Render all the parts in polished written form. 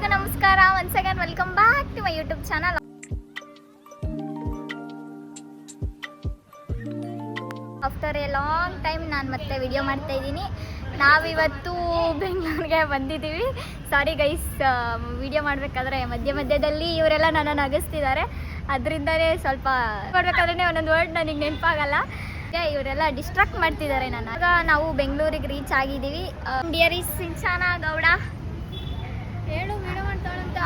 ಎಲ್ಲರಿಗೂ ನಮಸ್ಕಾರ. Once again welcome back to my YouTube channel. After a long time ನಾನು ಮತ್ತೆ ವಿಡಿಯೋ ಮಾಡ್ತಾ ಇದ್ದೀನಿ. ನಾವಿವತ್ತು ಬೆಂಗಳೂರಿಗೆ ಬಂದಿದ್ದೀವಿ. ಸಾರಿ ಗೈಸ್, ವಿಡಿಯೋ ಮಾಡಬೇಕಾದ್ರೆ ಮಧ್ಯದಲ್ಲಿ ಇವರೆಲ್ಲ ನನ್ನನ್ನು ನಗಿಸ್ತಿದ್ದಾರೆ. ಅದರಿಂದನೇ ಸ್ವಲ್ಪ ಮಾಡಬೇಕಾದ್ರೆ ಒಂದೊಂದು ವರ್ಡ್ ನನಗೆ ನೆನಪಾಗಲ್ಲ. ಇವರೆಲ್ಲ ಡಿಸ್ಟ್ರಾಕ್ಟ್ ಮಾಡ್ತಿದ್ದಾರೆ ನನ್ನ. ಆಗ ನಾವು ಬೆಂಗಳೂರಿಗೆ ರೀಚ್ ಆಗಿದ್ದೀವಿ. ಡಿಯರ್ ಇಸ್ ಸಿಂಚಾನ ಗೌಡ, ಹೇಳು ವಿಡಿಯೋ ಮಾಡ್ತಾಳಂತ.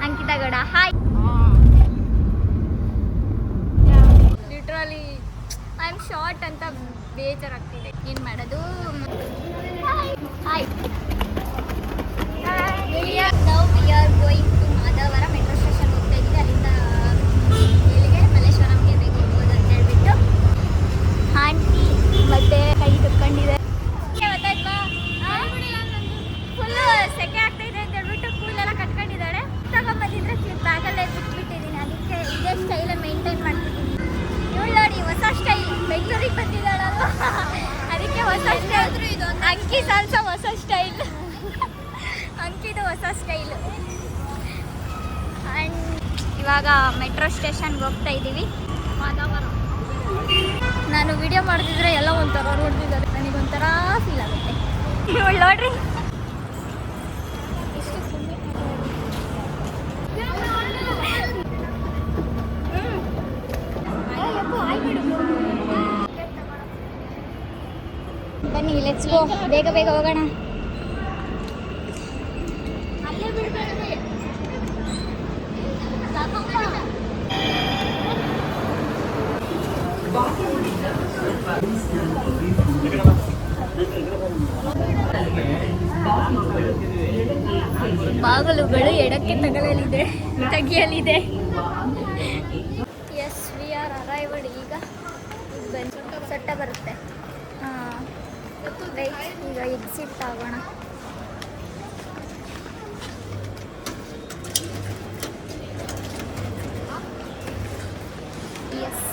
Ankita Gowda, hi. Literally I am short ಅಂತ ಬೇಜಾರಾಗ್ತಿದೆ. ಏನು ಮಾಡೋದು? Hi. Now we are going to Madhavara metro station ಹೋಗ್ತಾ ಇದ್ದೀವಿ. ಅಲ್ಲಿಂದ ಇಲ್ಲಿಗೆ ಮಲ್ಲೇಶ್ವರಂಗೆ ಬೇಗ ಹೋಗ್ಬೋದು ಅಂತ ಹೇಳ್ಬಿಟ್ಟು ಆಂಟಿ ಮತ್ತೆ ಕೈ ಕುತ್ಕೊಂಡಿದೆ. ಗೊತ್ತಾಯ್ತಾ? ಫುಲ್ಲು ಸೆಕೆ ಆಗ್ತಾಯಿದೆ ಅಂತ ಹೇಳ್ಬಿಟ್ಟು ಕೂಲೆಲ್ಲ ಕಟ್ಕೊಂಡಿದ್ದಾಳೆ. ತಗೊಂಬಂದಿದ್ರೆ ಬ್ಯಾಗಲ್ಲೇ ಬಿಟ್ಬಿಟ್ಟಿದ್ದೀನಿ. ಅದಕ್ಕೆ ಇದೇ ಸ್ಟೈಲ ಮೇಂಟೈನ್ ಮಾಡ್ತಿದ್ದೀನಿ. ಇವಳು ನೋಡಿ ಹೊಸ ಸ್ಟೈಲ್, ಬೆಂಗಳೂರಿಗೆ ಬಂದಿದ್ದಾಳಲ್ವ ಅದಕ್ಕೆ ಹೊಸ ಸ್ಟೈಲ್. ಅಂಕಿ ಸಾಲ್ಸ ಹೊಸ ಸ್ಟೈಲ್, ಅಂಕಿದು ಹೊಸ ಸ್ಟೈಲು. ಆ್ಯಂಡ್ ಇವಾಗ ಮೆಟ್ರೋ ಸ್ಟೇಷನ್ಗೆ ಹೋಗ್ತಾ ಇದ್ದೀವಿ. ಮಾಧವರ. ನಾನು ವಿಡಿಯೋ ಮಾಡ್ತಿದ್ರೆ ಎಲ್ಲ ಒಂಥರ ನೋಡ್ತಿದ್ದಾರೆ. ನನಗೊಂಥರ ಫೀಲ್ ಆಗುತ್ತೆ. ಇವಳು ನೋಡ್ರಿ ಬನ್ನಿ, ಲೆಟ್ಸ್ ಗೋ. ಬೇಗ ಬೇಗ ಹೋಗೋಣ. ಅಲ್ಲೇ ಬಿಡ್ಬೇಡಿ. ಬಾಗಿಲುಗಳು ಎಡಕ್ಕೆ ತೆಗೆಯಲಿದೆ. Yes, we are arrived. ಈಗ ಸೊಟ್ಟ ಬರುತ್ತೆ. ಈಗ ಎಕ್ಸಿಟ್ ಆಗೋಣ. ಎಸ್,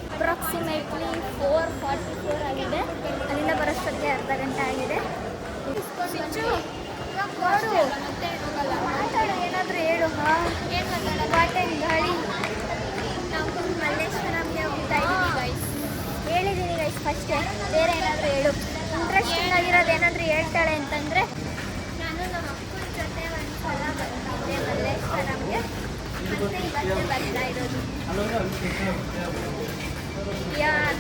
ಅಪ್ರಾಕ್ಸಿಮೇಟ್ಲಿ 4:44 ಆಗಿದೆ. ಅಲ್ಲಿಂದ ಬರೋಷ್ಟೊತ್ತಿಗೆ ಅರ್ಧ ಗಂಟೆ ಆಗಿದೆ. ಮಾತಾಡು, ಏನಾದರೂ ಹೇಳು. ಏನು ಮಾತಾಡೋ? ಪಾಟೇನ್ ಗಾಳಿ. ನಾವು ಮಲ್ಲೇಶ್ವರಂಗೆ ಹೋಗ್ತಾ ಇದ್ದೀವಿ ಗೈಸ್. ಹೇಳಿದ್ದೀನಿ ಗೈಸ್ ಫಸ್ಟೇ. ಬೇರೆ ಏನಾದರೂ ಹೇಳು, ಇಂಟ್ರೆಸ್ಟಿಂಗ್ ಆಗಿರೋದು ಏನಾದರೂ ಹೇಳ್ತಾಳೆ ಅಂತಂದರೆ. ನಾನು ನಮ್ಮ ಅಕ್ಕನ ಜೊತೆ ಒಂದು ಸಲ ಬಂದಿದ್ದೆ ಮಲ್ಲೇಶ್ವರಂಗೆ, ಮತ್ತೆ ಇವತ್ತೇ ಬರ್ತಾ ಇರೋದು.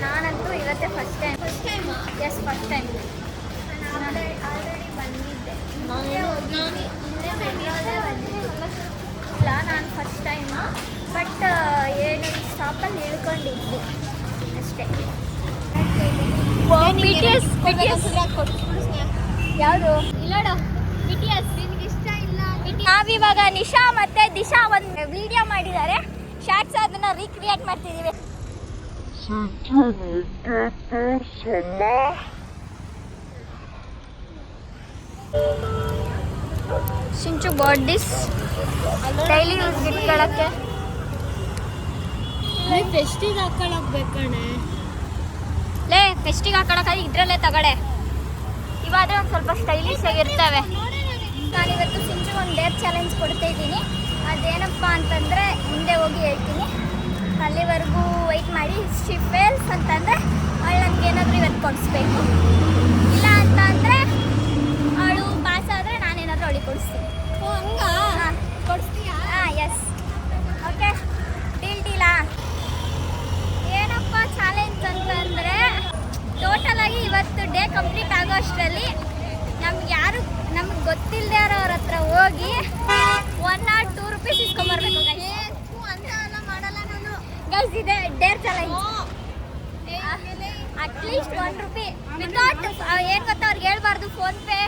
ನಾನಂತೂ ಇವತ್ತೇ first time. Yes, first time. ನಾನು ಆಲ್ರೆಡಿ ಬಂದಿದ್ದೆ, ಹಿಂದೆ ಮೆಟ್ರೋದೇ ಬಂದಿದ್ದೆ. ಇಲ್ಲ, ನಾನು ಫಸ್ಟ್ ಟೈಮು. ಬಟ್ ಏನು ಸ್ಟಾಪಲ್ಲಿ ಇಳ್ಕೊಂಡಿದ್ವಿ ಅಷ್ಟೇ. ಯಾವುದು? ಇಲ್ಲೋಡು, BTS. ನಿನಗೆ ಇಷ್ಟ ಇಲ್ಲ? ನಾವಿವಾಗ ನಿಶಾ ಮತ್ತು ದಿಶಾ ಒಂದು ವಿಡಿಯೋ ಮಾಡಿದ್ದಾರೆ ಶಾರ್ಟ್ಸ್, ಅದನ್ನು ರೀಕ್ರಿಯೇಟ್ ಮಾಡ್ತಿದ್ದೀವಿ. ಸಿಂಚು ಬಾಡಿಸ್ ಡೈಲಿ ಯೂಸ್ ಇಟ್ಕೊಳ್ಳೋಕ್ಕೆ. ಫೆಸ್ಟಿಗೆ ಹಾಕೊಳ್ಳೋಗ್ಬೇಕಣೆ. ಲೇ, ಫೆಸ್ಟಿಗೆ ಹಾಕೊಳ್ಳೋಕ್ಕಾಗಿ ಇದರಲ್ಲೇ ತಗಡೆ. ಇವಾದರೆ ಒಂದು ಸ್ವಲ್ಪ ಸ್ಟೈಲಿಶ್ ಆಗಿರ್ತವೆ. ನಾನಿವತ್ತು ಸಿಂಚು ಒಂದು ಡೇರ್ ಚಾಲೆಂಜ್ ಕೊಡ್ತಾ ಇದ್ದೀನಿ. ಅದೇನಪ್ಪ ಅಂತಂದರೆ ಮುಂದೆ ಹೋಗಿ ಹೇಳ್ತೀನಿ. ಅಲ್ಲಿವರೆಗೂ ವೆಯ್ಟ್ ಮಾಡಿ. ಶಿ ಫೇಲ್ಸ್ ಅಂತಂದರೆ ಅವಳು ನನಗೆ ಏನಾದರೂ ಇವತ್ತು ಕೊಡಿಸ್ಬೇಕು. ಇಲ್ಲ ಅಂತ ಅಂದರೆ ಅವಳು ಪಾಸ್ ಆದರೆ ನಾನೇನಾದರೂ ಅವಳಿಗೆ ಕೊಡಿಸ್ತೀನಿ. ಓ, ಹಂಗ ಕೊಡಿಸ್ತೀಯಾ? S, okay. ಡೀಲಾ? ಏನಪ್ಪ ಚಾಲೆಂಜ್ ಅಂತಂದರೆ, ಟೋಟಲಾಗಿ ಇವತ್ತು ಡೇ ಕಂಪ್ಲೀಟ್ ಆಗೋ ಅಷ್ಟರಲ್ಲಿ ನಮ್ಗೆ ಗೊತ್ತಿಲ್ಲದೆ ಇರೋರ ಹತ್ರ ಹೋಗಿ 1 or 2 ರೂಪೀಸ್ ಇಸ್ಕೊಂಬರ್ಬೇಕು ಗೈಸ್. ಅಂತ ಎಲ್ಲ ಮಾಡಲ್ಲ ನಾನು ಗೈಸ್. ಇದೆ Deere challenge. At least 1 rupee without ಏನು ಗೊತ್ತಾ, ಅವ್ರಿಗೆ ಹೇಳ್ಬಾರ್ದು ಫೋನ್ಪೇ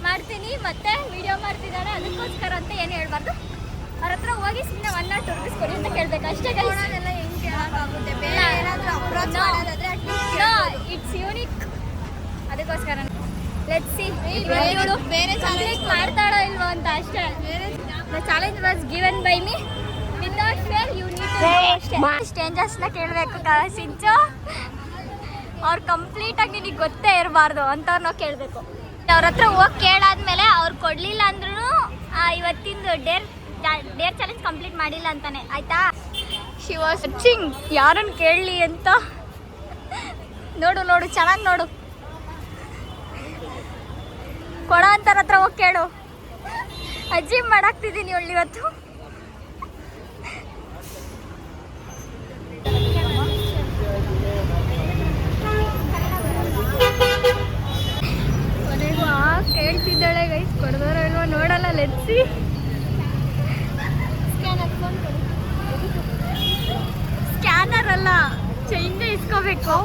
ಮಾಡ್ತೀನಿ ಮತ್ತೆ ವಿಡಿಯೋ ಮಾಡ್ತಿದ್ದಾಳೆ ಅದಕ್ಕೋಸ್ಕರ ಅಂತ ಏನು ಹೇಳ್ಬಾರ್ದು. ಅವ್ರ ಹತ್ರ ಹೋಗಿ ಸುಮ್ಮನೆ 1 or 2 ರೂಪೀಸ್ ಕೊಡಿ ಅಂತ ಕೇಳಬೇಕು ಅಷ್ಟೇ. ಕೊಡೋದೆಲ್ಲ ಹೆಂಗೆ ಕೇಳೋಕ್ಕಾಗುತ್ತೆ? ಬೇರೆ ಏನಾದರೂ ಅಪ್ರೋಚ್ ಮಾಡೋದಾದ್ರೆ ಇಟ್ಸ್ ಯೂನಿಕ್. ಅದಕ್ಕೋಸ್ಕರ ಲೆಟ್ಸ್ ಸಿ ಇವಳು ಬೇರೆ ಚಾಲೆಂಜ್ ಮಾಡ್ತಾಳೋ ಇಲ್ವೋ ಅಂತ ಅಷ್ಟೇ. The challenge was given by me. Without fear you need to know. ಸ್ಟ್ರೇಂಜರ್ಸ್ನ ಕೇಳಬೇಕು ಸಿಂಚು. ಅವ್ರು ಕಂಪ್ಲೀಟಾಗಿ ನಿನಗೆ ಗೊತ್ತೇ ಇರಬಾರ್ದು ಅಂತವ್ರನ್ನ ಕೇಳಬೇಕು. ಅವ್ರ ಹತ್ರ ಹೋಗಿ ಕೇಳಾದ್ಮೇಲೆ ಅವ್ರು ಕೊಡಲಿಲ್ಲ ಅಂದ್ರೂ ಇವತ್ತಿಂದು ಡೇರ್ ಚಾಲೆಂಜ್ ಕಂಪ್ಲೀಟ್ ಮಾಡಿಲ್ಲ ಅಂತಾನೆ ಆಯ್ತಾ. ಶಿ ವಾಸ್ ಸರ್ಚಿಂಗ್ ಯಾರನ್ನು ಕೇಳಲಿ ಅಂತ. ನೋಡು ನೋಡು ಚೆನ್ನಾಗಿ ನೋಡು, ಕೊಡ ಅಂತಾರ ಹತ್ರ ಹೋಗಿ ಕೇಳು. ಅಜ್ಜಿ ಮಾಡಾಕ್ತಿದ್ದೀನಿ ಒಳ್ಳೆ ಇವತ್ತು. ಕೊನೆಗೂ ಕೇಳ್ತಿದ್ದಾಳೆ ಗೈಸ್, ಕೊಡ್ದೋರ ಇಲ್ವೋ ನೋಡಲ್ಲ. ಲೆಟ್ಸಿ ಸ್ಕ್ಯಾನರ್ ಅಲ್ಲ, ಚೈನ್ ಇಸ್ಕೋಬೇಕು.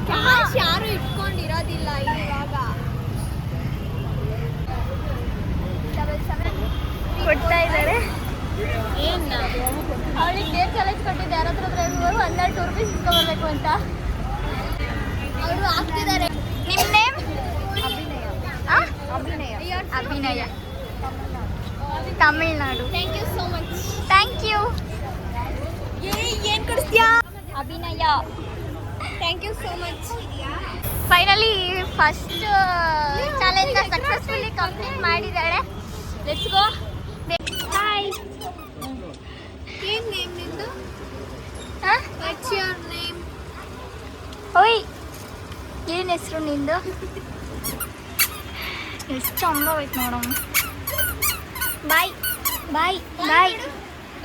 ಕ್ಯಾಶ್ ಯಾರು ಇಟ್ಕೊಂಡಿರೋದಿಲ್ಲ ಇವಾಗ. ಕೊಡ್ತಾ ಇದ್ದಾರೆ. ಏನು ಅವಳಿಗೆ ಡೇರ್ ಚಾಲೆಂಜ್ ಕೊಟ್ಟಿದ್ದೆ, ಯಾರ ಹತ್ರ 12 ರೂಪೀಸ್ ಇಸ್ಕೊಬರ್ಬೇಕು ಅಂತ. ಅವರು ಹಾಕ್ತಿದ್ದಾರೆ. ನಿಮ್ಮ name? Abhinaya. Abhinaya, Tamil Nadu. Thank you so much. Thank you. ಏನು ಕೊಡಿಸ್ತೀಯಾ? Abhinaya, thank you so much. Finally first challenge successfully complete ಮಾಡಿದ್ದಾಳೆ. Let's go. ಹಾಯ್. ಏನು ನೇಮ್ ನಿಂದು? What's your name? ಓಯ್, ಏನು ಹೆಸರು ನಿಂದು? ಎಷ್ಟು ಚಂದ ಹೋಯ್ತು ನೋಡಮ್ಮ. ಬಾಯ್ ಬಾಯ್ ಬಾಯ್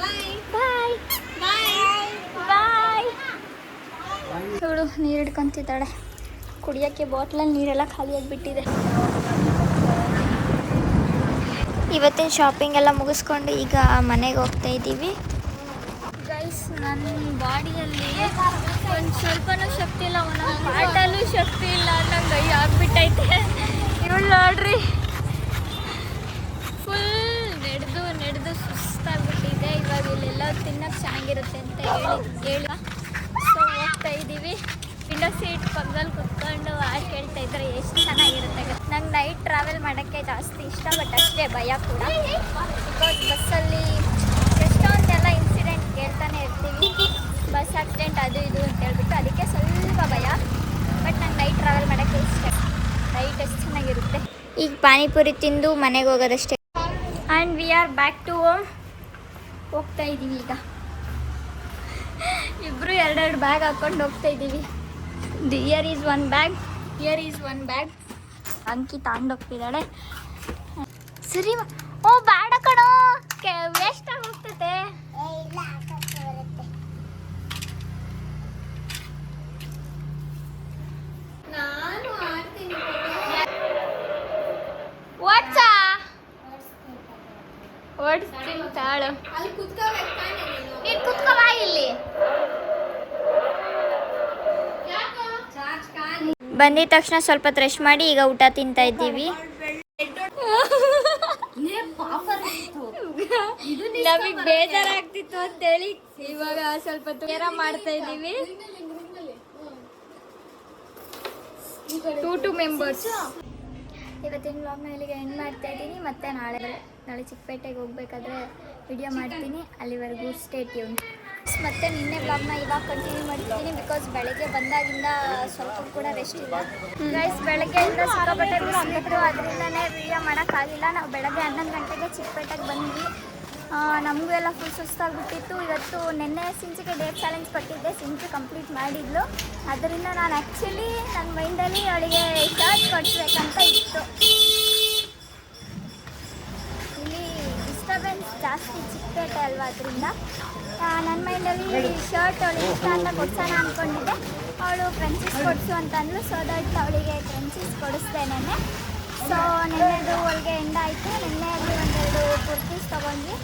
ಬಾಯ್ ಬಾಯ್ ಬಾಯ್. ಬಾಯ್. ಇವಳು ನೀರು ಹಿಡ್ಕೊಂತಿದ್ದಾಳೆ. ಕುಡಿಯೋಕ್ಕೆ ಬಾಟ್ಲಲ್ಲಿ ನೀರೆಲ್ಲ ಖಾಲಿಯಾಗಿಬಿಟ್ಟಿದೆ. ಇವತ್ತಿನ ಶಾಪಿಂಗ್ ಎಲ್ಲ ಮುಗಿಸ್ಕೊಂಡು ಈಗ ಮನೆಗೆ ಹೋಗ್ತಾ ಇದ್ದೀವಿ. ಗೈಸ್, ನನ್ನ ಬಾಡಿಯಲ್ಲಿ ಒಂದು ಸ್ವಲ್ಪನೂ ಶಕ್ತಿ ಇಲ್ಲ, ಒಂದೊಂದು ಪಾಟಲ್ಲೂ ಶಕ್ತಿ ಇಲ್ಲ ಅನ್ನಂಗೆ ಕೈ ಆಗ್ಬಿಟ್ಟೈತೆ. ಇವಳು ನೋಡ್ರಿ, ಫುಲ್ ನಡೆದು ಸುಸ್ತಾಗ್ಬಿಟ್ಟಿದೆ. ಇವಾಗ ಇಲ್ಲೆಲ್ಲ ತಿನ್ನೋಕ್ಕೆ ಚೆನ್ನಾಗಿರುತ್ತೆ ಅಂತ ಹೇಳಿ ಸೊ ಹೋಗ್ತಾ ಇದ್ದೀವಿ. ವಿಂಡೋ ಸೀಟ್ ಪಕ್ಕದಲ್ಲಿ ಕುತ್ಕೊಂಡು ಹಾಡು ಕೇಳ್ತಾ ಇದ್ರೆ ಎಷ್ಟು ಚೆನ್ನಾಗಿರುತ್ತೆ. ನಂಗೆ ನೈಟ್ ಟ್ರಾವೆಲ್ ಮಾಡೋಕ್ಕೆ ಜಾಸ್ತಿ ಇಷ್ಟ, ಬಟ್ ಅಷ್ಟೇ ಭಯ ಕೂಡ. ಬಿಕಾಸ್ ಬಸ್ಸಲ್ಲಿ ಎಷ್ಟೊಂದೆಲ್ಲ ಇನ್ಸಿಡೆಂಟ್ ಕೇಳ್ತಾನೆ ಇರ್ತೀವಿ, ಬಸ್ ಆಕ್ಸಿಡೆಂಟ್ ಅದು ಇದು ಅಂತ ಹೇಳ್ಬಿಟ್ಟು. ಅದಕ್ಕೆ ಸ್ವಲ್ಪ ಭಯ, ಬಟ್ ನಂಗೆ ನೈಟ್ ಟ್ರಾವೆಲ್ ಮಾಡೋಕ್ಕೆ ಇಷ್ಟ. ನೈಟ್ ಎಷ್ಟು ಚೆನ್ನಾಗಿರುತ್ತೆ. ಈಗ ಪಾನಿಪುರಿ ತಿಂದು ಮನೆಗೆ ಹೋಗೋದಷ್ಟೇ. And we are back to home. ಹೋಗ್ತಾ ಇದ್ದೀವಿ ಈಗ. ಇಬ್ಬರು ಎರಡೆರಡು ಬ್ಯಾಗ್ ಹಾಕ್ಕೊಂಡು ಹೋಗ್ತಾ ಇದ್ದೀವಿ. Here is one bag, here is one bag. ಅಂಕಿ ತಗೊಂಡೋಗ್ತಿದ್ದಾಳೆ. ಸರಿ, ಓ ಬೇಡ ಕಣೋ, ವೇಸ್ಟ್ ಆಗಿ ಹೋಗ್ತೈತೆ. ನಾನು ಆಡ್ತೀನಿ. ಓಡ್ಸಾ ಓಡಿಸ್ತೀನಿ ತಾಳು. ಅಲ್ಲಿ ಕುತ್ಕೋಬೇಕು ತಾನೇ ನೀನು. ನೀನು ಕುತ್ಕೋಬಾ ಇಲ್ಲಿ. ಬಂದಿದ ತಕ್ಷಣ ಸ್ವಲ್ಪ ರೆಶ್ ಮಾಡಿ ಈಗ ಊಟ ತಿಂತಾ ಇದ್ದೀವಿ. ನಮಗೆ ಬೇಜಾರಾಗ್ತಿತ್ತು ಅಂತೇಳಿ ಇವಾಗ ಸ್ವಲ್ಪ ತೇರ ಮಾಡ್ತಾ ಇದ್ದೀವಿ. 2 ಮೆಂಬರ್ಸ್. ಇವತ್ತಿನ ವ್ಲಾಗ್ನ ಇಲ್ಲಿಗೆ ಎಂಡ್ ಮಾಡ್ತಾ ಇದ್ದೀನಿ. ಮತ್ತೆ ನಾಳೆ ಚಿಕ್ಕಪೇಟೆಗೆ ಹೋಗ್ಬೇಕಾದ್ರೆ ವಿಡಿಯೋ ಮಾಡ್ತೀನಿ. ಅಲ್ಲಿವರೆಗೂ ಸ್ಟೇ ಟ್ಯೂನ್. ಮತ್ತೆ ನಿನ್ನೆ ವ್ಲಾಗ್ನ ಇವಾಗ ಕಂಟಿನ್ಯೂ ಮಾಡ್ತಿದ್ದೀನಿ, ಬಿಕಾಸ್ ಬೆಳಗ್ಗೆ ಬಂದಾಗಿಂದ ಸ್ವಲ್ಪ ಕೂಡ ರೆಸ್ಟ್ ಇಲ್ಲ. ಗೈಸ್, ಬೆಳಗ್ಗೆಯಿಂದ ಸಿಕ್ಕಾಪಟ್ಟೆ ಬಿಸಿಲಿತ್ತು, ಅದರಿಂದನೇ ವಿಡಿಯೋ ಮಾಡೋಕ್ಕಾಗಿಲ್ಲ. ನಾವು ಬೆಳಗ್ಗೆ 11 ಗಂಟೆಗೆ ಚಿಕ್ಕಪೇಟೆಗೆ ಬಂದ್ವಿ. ನಮಗೂ ಎಲ್ಲ ಫುಲ್ ಸುಸ್ತಾಗ್ಬಿಟ್ಟಿತ್ತು. ಇವತ್ತು ನಿನ್ನೆ ಸಿಂಚಿಗೆ ಡೇರ್ ಚಾಲೆಂಜ್ ಕೊಟ್ಟಿದ್ದೆ, ಸಿಂಚು ಕಂಪ್ಲೀಟ್ ಮಾಡಿದ್ಲು. ಅದರಿಂದ ನಾನು ಆ್ಯಕ್ಚುಲಿ ನನ್ನ ಮೈಂಡಲ್ಲಿ ಅವಳಿಗೆ ಶರ್ಟ್ ಕೊಡಿಸ್ಬೇಕಂತ ಇತ್ತು. ಇಲ್ಲಿ ಡಿಸ್ಟರ್ಬೆನ್ಸ್ ಜಾಸ್ತಿ ಚಿಕ್ಕಪೇಟೆ ಅಲ್ವಾ, ಅದರಿಂದ ನನ್ನ ಮೈಂಡಲ್ಲಿ ಶರ್ಟ್ ಅವಳಿಗೆ ಇಷ್ಟ ಅಂತ ಕೊಡ್ಸೋಣ ಅಂದ್ಕೊಂಡಿದ್ದೆ. ಅವಳು ಫ್ರೆಂಚೀಸ್ ಕೊಡಿಸು ಅಂತಂದ್ಲು. ಸೊ ದಟ್ ಅವಳಿಗೆ ಫ್ರೆಂಚೀಸ್ ಕೊಡಿಸ್ದೆ ನೆನ್ನೆ. ಸೊ ನೆನ್ನೆದು ಅವಳಿಗೆ ಎಂಡ್ ಆಯಿತು. ನೆನ್ನೆಯಲ್ಲಿ ಒಂದೆರಡು ಕುರ್ತೀಸ್ ತೊಗೊಂಡ್ವಿ.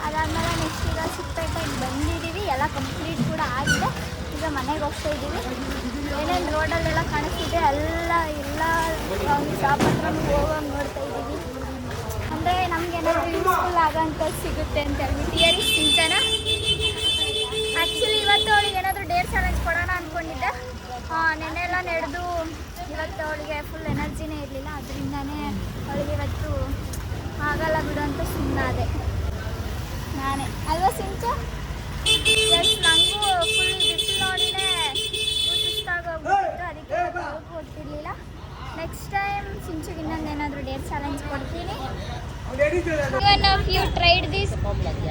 ಅದಾದಮೇಲೆ ನೆಕ್ಸ್ಟ್ ಈಗ ಚಿಕ್ಕಪೇಟೆಗೆ ಬಂದಿದ್ದೀವಿ. ಎಲ್ಲ ಕಂಪ್ಲೀಟ್ ಕೂಡ ಆಗಿದೆ. ಈಗ ಮನೆಗೆ ಹೋಗ್ತಾ ಇದ್ದೀವಿ. ಏನೇನು ರೋಡಲ್ಲೆಲ್ಲ ಕಾಣಿಸ್ತಿದೆ ಎಲ್ಲ ಶಾಪ್ ಹತ್ರ ಹೋಗೋಂಗೆ ನೋಡ್ತಾ ಇದ್ದೀವಿ. ಅಂದರೆ ನಮಗೇನಾದ್ರು ಯೂಸ್ಫುಲ್ ಆಗೋಂಥ ಸಿಗುತ್ತೆ ಅಂತ ಹೇಳ್ಬಿಟ್ಟು. Year is Sinchana. ಆ್ಯಕ್ಚುಲಿ ಇವತ್ತು ಅವಳಿಗೆ ಏನಾದರೂ ಡೇರ್ ಚಾಲೆಂಜ್ ಕೊಡೋಣ ಅಂದ್ಕೊಂಡಿದ್ದೆ. ನೆನ್ನೆ ಎಲ್ಲ ನಡೆದು ಇವತ್ತು ಅವಳಿಗೆ ಫುಲ್ ಎನರ್ಜಿನೇ ಇರಲಿಲ್ಲ. ಅದರಿಂದನೇ ಅವಳಿಗೆ ಇವತ್ತು ಆಗಲ್ಲ ಬಿಡು ಅಂತ ಸುಮ್ಮನಾದೆ ನಾನೇ, ಅಲ್ವಾ ಸಿಂಚು? ನನಗೂ ಫುಲ್ ಬಿಸಿಲು ನೋಡಿನೇ ಸುಸ್ತಾಗೋಗ್ಬಿಟ್ಟು ಕೊಟ್ಟಿರಲಿಲ್ಲ. ನೆಕ್ಸ್ಟ್ ಟೈಮ್ ಸಿಂಚುಗೆ ಇನ್ನೊಂದು ಏನಾದರೂ ಡೇರ್ ಚಾಲೆಂಜ್ ಕೊಡ್ತೀನಿ. One of you tried this,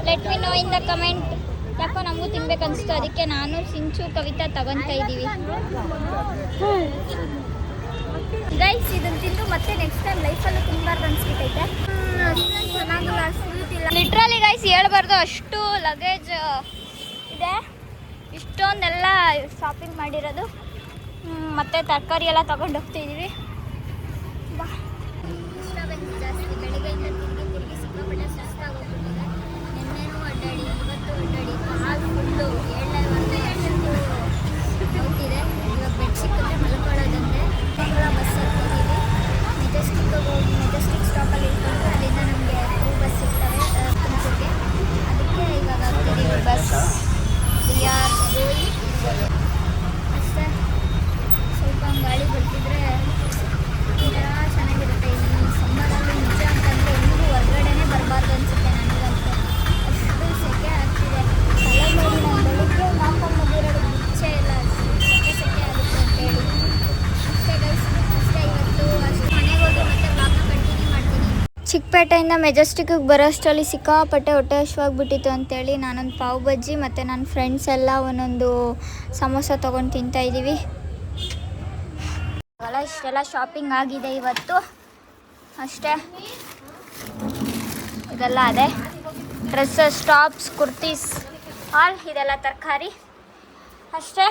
let me know in the comment. ಯಾಕೋ ನಮಗೂ ತಿನ್ಬೇಕು ಅನಿಸ್ತು, ಅದಕ್ಕೆ ನಾನು ಸಿಂಚು ಕವಿತಾ ತಗೊತಾ ಇದ್ದೀವಿ. ಗೈಸ್ ಇದನ್ನು ತಿಂದು ಮತ್ತೆ ನೆಕ್ಸ್ಟ್ ಟೈಮ್ ಲೈಫಲ್ಲೂ ತಿನ್ನಬಾರ್ದು ಅನಿಸ್ಬಿಟ್ಟೈತೆ. ಚೆನ್ನಾಗಿಲ್ಲ, ಸ್ವೀಟ್ ಇಲ್ಲ. ಲಿಟ್ರಲಿ ಗೈಸ್ ಹೇಳ್ಬಾರ್ದು, ಅಷ್ಟು ಲಗೇಜ್ ಇದೆ. ಇಷ್ಟೊಂದೆಲ್ಲ ಶಾಪಿಂಗ್ ಮಾಡಿರೋದು. ಮತ್ತು ತರಕಾರಿ ಎಲ್ಲ ತೊಗೊಂಡು ಹೋಗ್ತಿದ್ದೀವಿ. ಬಾ ಜಾಸ್ತಿ ಬೆಳಿಗ್ಗೆಯಿಂದ ತಿರುಗಿ ಸಿಕ್ಕಾಪಟ್ಟೆ ಸುಸ್ತಾಗೋಗ್ಬಿಟ್ಟಿದೆ. ನಿನ್ನೆನೂ ಅಡ್ಡಾಡಿ, ಇವತ್ತು ಅಡ್ಡಾಡಿ, ಕಾಲು ಫುಲ್ಲು 7:30 ನೋಡ್ತಿದೆ. ಇವಾಗ ಬೆಡ್ ಸಿಕ್ಕಿದ್ರೆ ಮಲ್ಕೊಳ್ಳೋದಂತೆ. ಬಸ್ ಹತ್ತಿದ್ದೀವಿ. ಮೆಜೆಸ್ಟಿಕ್ಗೆ ಹೋಗಿ ಮೆಜೆಸ್ಟಿಕ್ ಸ್ಟಾಪಲ್ಲಿ ಇಟ್ಕೊಂಡು ಅಲ್ಲಿಂದ ನಮಗೆ ಫ್ರೀ ಬಸ್ ಸಿಗ್ತವೆ ತುಮಕೂರಿಗೆ. ಅದಕ್ಕೆ ಇವಾಗ ಹೋಗ್ತಿದ್ದೀವಿ ಬಸ್. V are going. ಅಷ್ಟೇ, ಸ್ವಲ್ಪ ಗಾಳಿ ಬರ್ತಿದ್ರೆ ಒಂಥರ ಚೆನ್ನಾಗಿರುತ್ತೆ. ಈ ಸಮ್ಮರಲ್ಲಿ ನಿಜ ಅಂತಂದರೆ ಎಲ್ಲಿಗೂ ಹೊರಗಡೆನೇ ಬರಬಾರ್ದು ಅನಿಸುತ್ತೆ ನನಗಂತೂ. ಅಷ್ಟು ಸೆಕೆ ಆಗ್ತಿದೆ. ತಲೆ ನೋಡಿ ನಾನು ಬೆಳಿಗ್ಗೆ ನಾಲ್ಕು ಇಚ್ಛೆ ಇಲ್ಲ, ಸೆಕೆ ಆಗುತ್ತೆ ಅಂತೇಳಿ. ಅಷ್ಟೇ ಗೈಸ್, ಅಷ್ಟೇ ಇವತ್ತು. ಅಷ್ಟು ಮನೆಗೆ ಹೋಗಿ ಮತ್ತೆ ಬ್ಲಾಗ್ನ ಕಂಟಿನ್ಯೂ ಮಾಡ್ತೀನಿ. ಚಿಕ್ಕಪೇಟೆಯಿಂದ ಮೆಜೆಸ್ಟಿಕ್ಕಿಗೆ ಬರೋಷ್ಟರಲ್ಲಿ ಸಿಕ್ಕಾಪಟ್ಟೆ ಹೊಟ್ಟೆ ಹಶ್ವಾಗ್ಬಿಟ್ಟಿತ್ತು ಅಂತೇಳಿ ನಾನೊಂದು ಪಾವ್ ಬಜ್ಜಿ ಮತ್ತು ನನ್ನ ಫ್ರೆಂಡ್ಸ್ ಎಲ್ಲ ಒಂದೊಂದು ಸಮೋಸ ತೊಗೊಂಡು ತಿಂತಾಯಿದ್ದೀವಿ. ಇಷ್ಟೆಲ್ಲ ಶಾಪಿಂಗ್ ಆಗಿದೆ ಇವತ್ತು. ಅಷ್ಟೇ, ಇದೆಲ್ಲ ಅದೇ ಡ್ರೆಸ್ಸಸ್, ಟಾಪ್ಸ್, ಕುರ್ತೀಸ್, ಆಲ್ ಇದೆಲ್ಲ ತರಕಾರಿ. ಅಷ್ಟೇ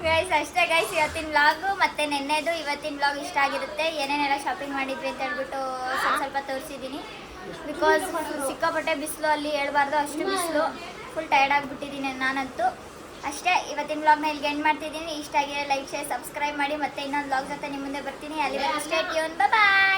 ಗೈಸ್, ಅಷ್ಟೇ ಗೈಸ್ ಇವತ್ತಿನ ವ್ಲಾಗು. ಮತ್ತು ನೆನ್ನೆದು ಇವತ್ತಿನ ವ್ಲಾಗ್ ಇಷ್ಟ ಆಗಿರುತ್ತೆ. ಏನೇನೆಲ್ಲ ಶಾಪಿಂಗ್ ಮಾಡಿದ್ವಿ ಅಂತ ಹೇಳ್ಬಿಟ್ಟು ಸ್ವಲ್ಪ ತೋರಿಸಿದ್ದೀನಿ. ಬಿಕಾಸ್ ಸಿಕ್ಕಾಪಟ್ಟೆ ಬಿಸಿಲು, ಅಲ್ಲಿ ಹೇಳ್ಬಾರ್ದು ಅಷ್ಟು ಬಿಸಿಲು. ಫುಲ್ ಟಯರ್ಡ್ ಆಗಿಬಿಟ್ಟಿದ್ದೀನಿ ನಾನಂತೂ. ಅಷ್ಟೇ, ಇವತ್ತಿನ ವ್ಲಾಗ್ನ ಇಲ್ಲಿಗೆ ಎಂಡ್ ಮಾಡ್ತಿದ್ದೀನಿ. ಇಷ್ಟ ಆಗಿದೆ ಲೈಕ್, ಶೇರ್, ಸಬ್ಸ್ಕ್ರೈಬ್ ಮಾಡಿ. ಮತ್ತೆ ಇನ್ನೊಂದು ವ್ಲಾಗ್ ಜೊತೆ ನಿಮ್ಮ ಮುಂದೆ ಬರ್ತೀನಿ. ಅಲ್ಲಿವರೆಗೂ ಸ್ಟೇ ಟ್ಯೂನ್. ಬಾಯ್.